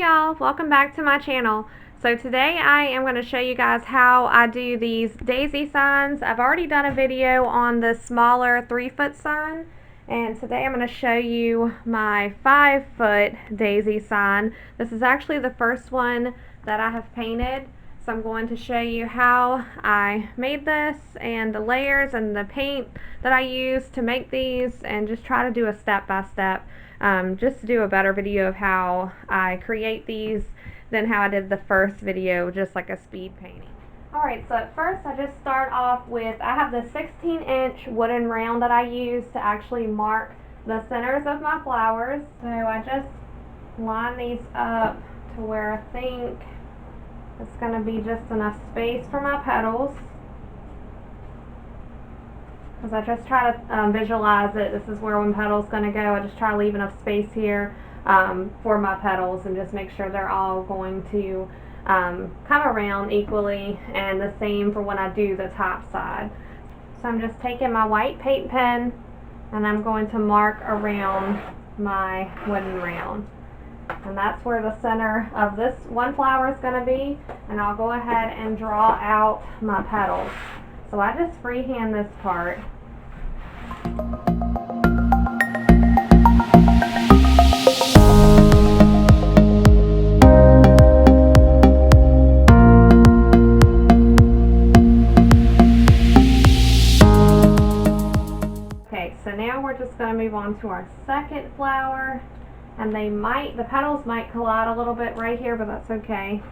y'all, welcome back to my channel. So today I am going to show you guys how I do these daisy signs. I've already done a video on the smaller 3-foot sign, and today I'm going to show you my 5-foot daisy sign. This is actually the first one that I have painted, so I'm going to show you how I made this and the layers and the paint that I used to make these, and just try to do a step-by-step just to do a better video of how I create these than how I did the first video, just like a speed painting. Alright, so at first I just start off with, I have the 16-inch wooden round that I use to actually mark the centers of my flowers. So I just line these up to where I think it's going to be just enough space for my petals. Because I just try to visualize it. This is where one petal's going to go. I just try to leave enough space here for my petals and just make sure they're all going to come around equally, and the same for when I do the top side. So I'm just taking my white paint pen and I'm going to mark around my wooden round. And that's where the center of this one flower is going to be, and I'll go ahead and draw out my petals. So I just freehand this part. Okay, so now we're just going to move on to our second flower, and the petals might collide a little bit right here, but that's okay.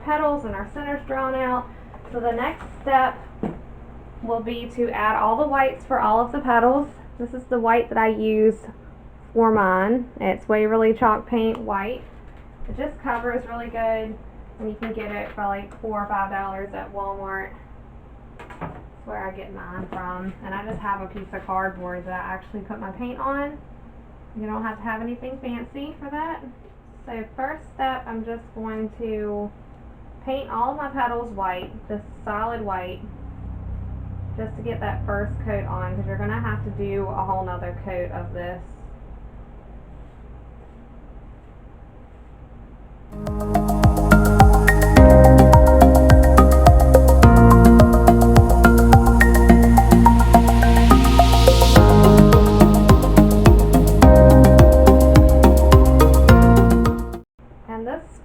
Petals and our centers drawn out. So the next step will be to add all the whites for all of the petals. This is the white that I use for mine. It's Waverly chalk paint white. It just covers really good, and you can get it for like $4 or $5 at Walmart. That's where I get mine from. And I just have a piece of cardboard that I actually put my paint on. You don't have to have anything fancy for that. So first step, I'm just going to paint all of my petals white, this solid white, just to get that first coat on, because you're going to have to do a whole nother coat of this.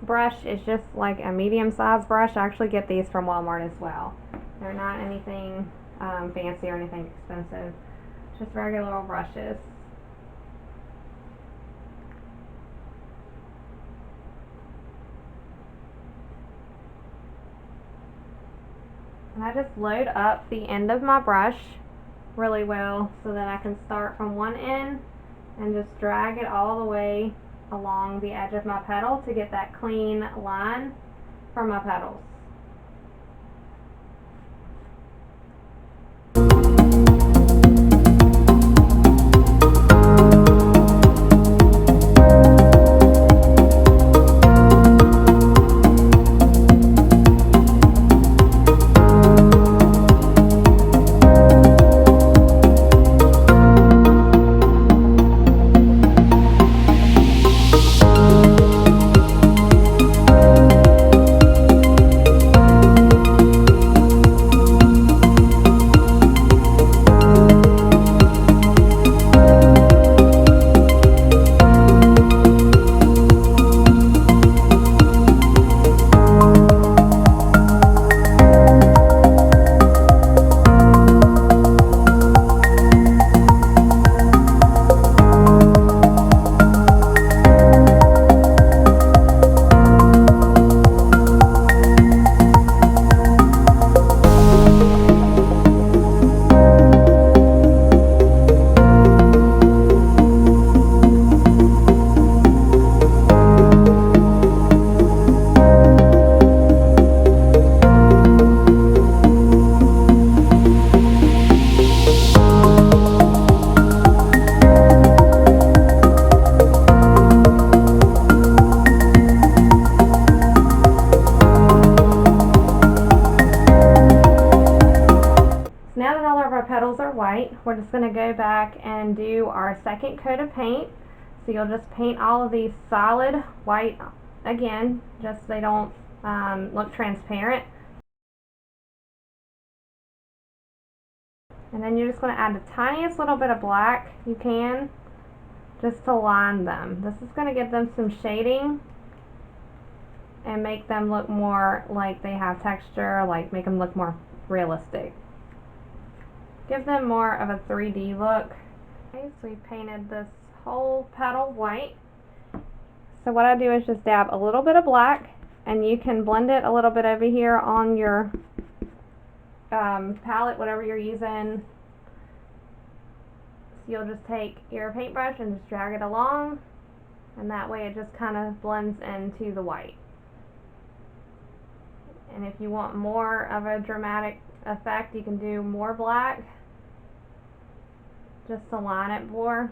Brush is just like a medium-sized brush. I actually get these from Walmart as well. They're not anything fancy or anything expensive, just regular little brushes. And I just load up the end of my brush really well so that I can start from one end and just drag it all the way along the edge of my petal to get that clean line for my petals. white, we're just going to go back and do our second coat of paint. So you'll just paint all of these solid white again, just so they don't look transparent. And then you're just going to add the tiniest little bit of black you can, just to line them. This is going to give them some shading and make them look more like they have texture, like make them look more realistic. Give them more of a 3D look. Okay, so we painted this whole petal white. So what I do is just dab a little bit of black, and you can blend it a little bit over here on your palette, whatever you're using. So you'll just take your paintbrush and just drag it along, and that way it just kind of blends into the white. And if you want more of a dramatic effect, you can do more black, just to line it more.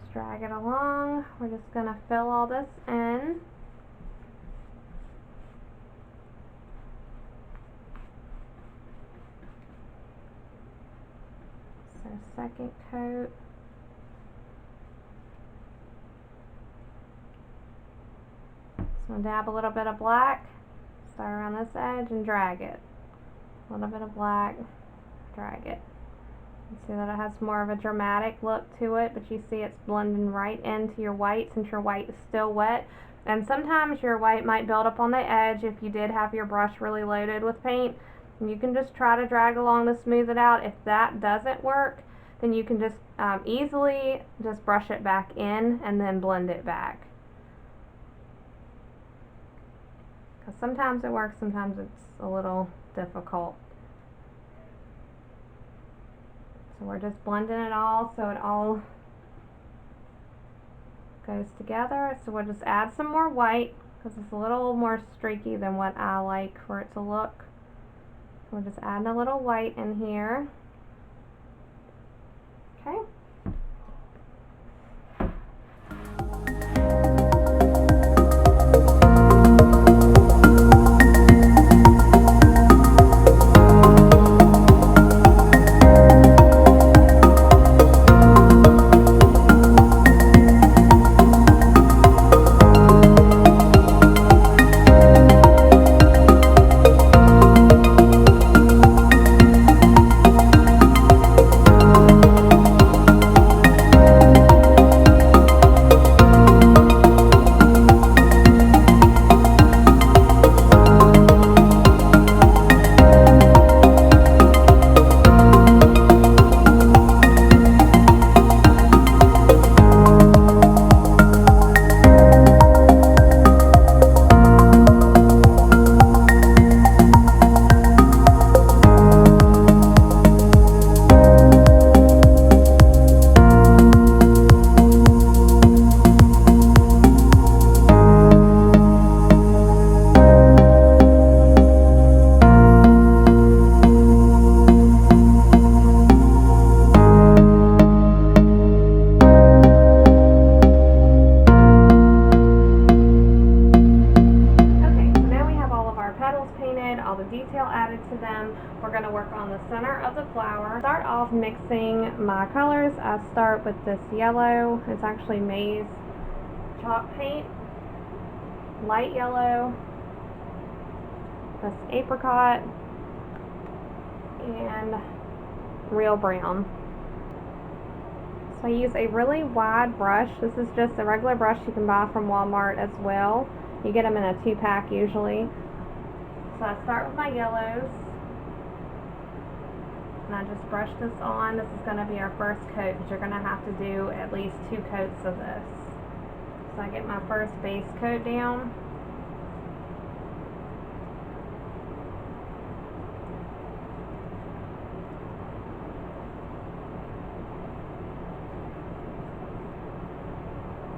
Just drag it along. We're just going to fill all this in. So second coat. So dab a little bit of black, start around this edge and drag it. A little bit of black, drag it. You see that it has more of a dramatic look to it, but you see it's blending right into your white since your white is still wet. And sometimes your white might build up on the edge if you did have your brush really loaded with paint. And you can just try to drag along to smooth it out. If that doesn't work, then you can just easily just brush it back in and then blend it back. Because sometimes it works, sometimes it's a little difficult. So we're just blending it all so it all goes together. So we'll just add some more white because it's a little more streaky than what I like for it to look. We're just adding a little white in here. Okay. All the detail added to them. We're going to work on the center of the flower. Start off mixing my colors. I start with this yellow. It's actually maize chalk paint, light yellow, this apricot, and real brown. So I use a really wide brush. This is just a regular brush you can buy from Walmart as well. You get them in a 2-pack usually. So I start with my yellows, and I just brush this on. This is going to be our first coat, but you're going to have to do at least 2 coats of this. So I get my first base coat down.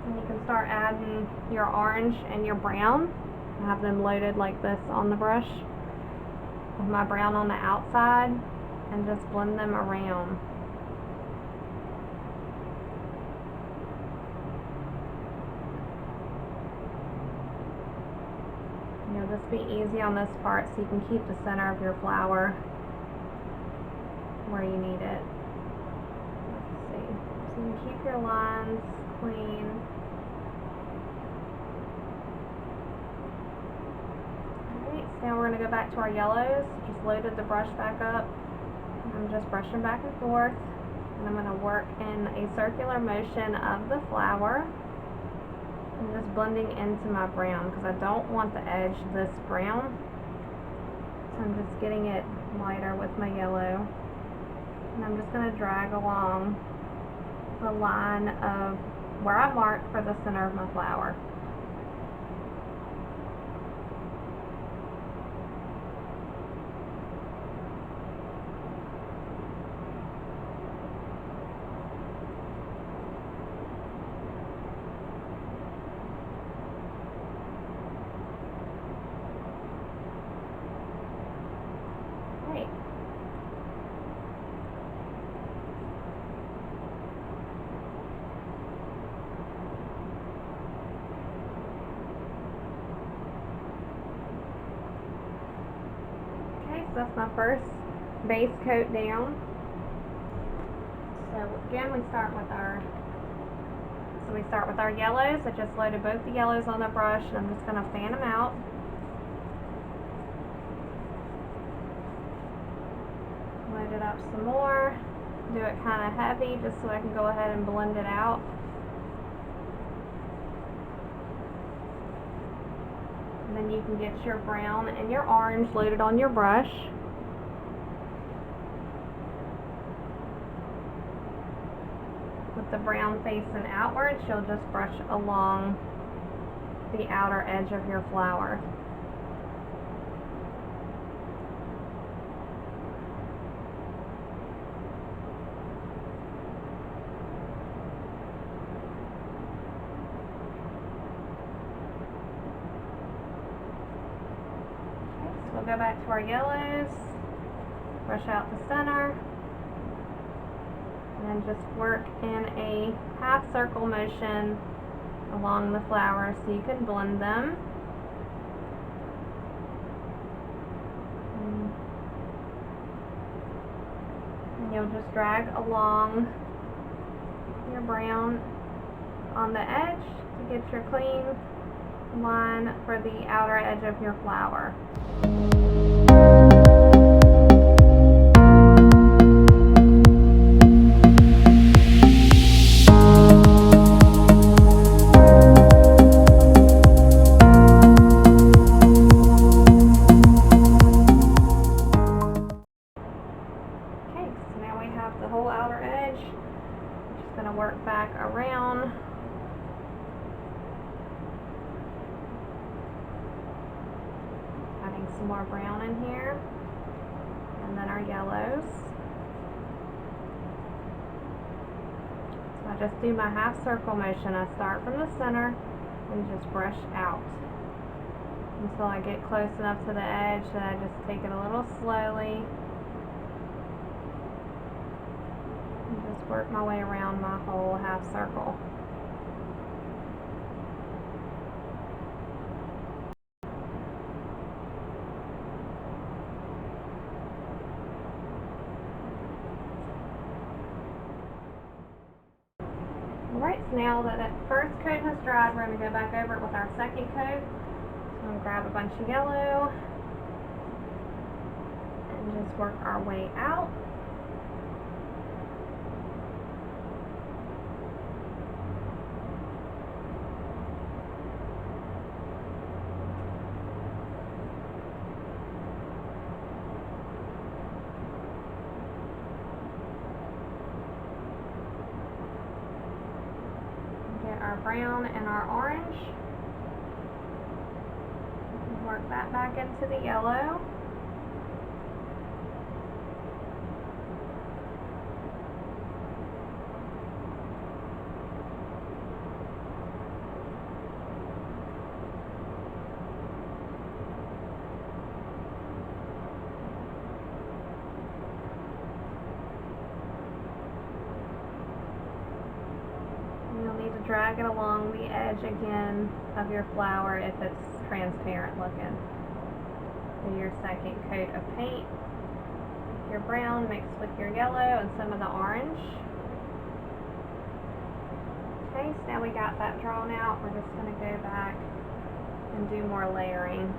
And you can start adding your orange and your brown. Have them loaded like this on the brush. with my brown on the outside and just blend them around. You'll just be easy on this part so you can keep the center of your flower where you need it. Let's see. So you can keep your lines clean. Alright, so now we're going to go back to our yellows. Just loaded the brush back up. I'm just brushing back and forth. And I'm going to work in a circular motion of the flower. I'm just blending into my brown because I don't want the edge this brown. So I'm just getting it lighter with my yellow. And I'm just going to drag along the line of where I marked for the center of my flower. Great. So that's my first base coat down. So again, we start with our yellows. I just loaded both the yellows on the brush, and I'm just going to fan them out. Load it up some more. Do it kind of heavy just so I can go ahead and blend it out. And then you can get your brown and your orange loaded on your brush. With the brown facing outwards, you'll just brush along the outer edge of your flower. We'll go back to our yellows, brush out the center, and then just work in a half circle motion along the flower so you can blend them. And you'll just drag along your brown on the edge to get your clean line for the outer edge of your flower. Okay, so now we have the whole outer edge. I'm just going to work back around. Adding some more brown in here, and then our yellows. So I just do my half circle motion. I start from the center and just brush out until I get close enough to the edge that I just take it a little slowly and just work my way around my whole half circle. Alright, so now that that first coat has dried, we're going to go back over it with our second coat. So I'm going to grab a bunch of yellow and just work our way out. Our brown and our orange. Work that back into the yellow. drag it along the edge again of your flower if it's transparent looking. Do your second coat of paint. Your brown mixed with your yellow and some of the orange. Okay, so now we got that drawn out. We're just going to go back and do more layering.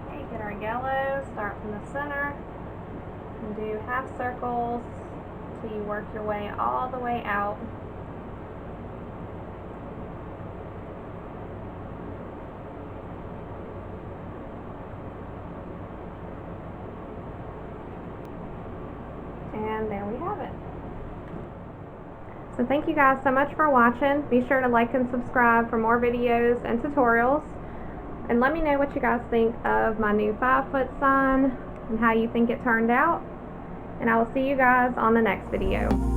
Okay, get our yellow, start from the center, and do half circles till you work your way all the way out. And there we have it. So thank you guys so much for watching. Be sure to like and subscribe for more videos and tutorials. And let me know what you guys think of my new 5-foot sign and how you think it turned out. And I will see you guys on the next video.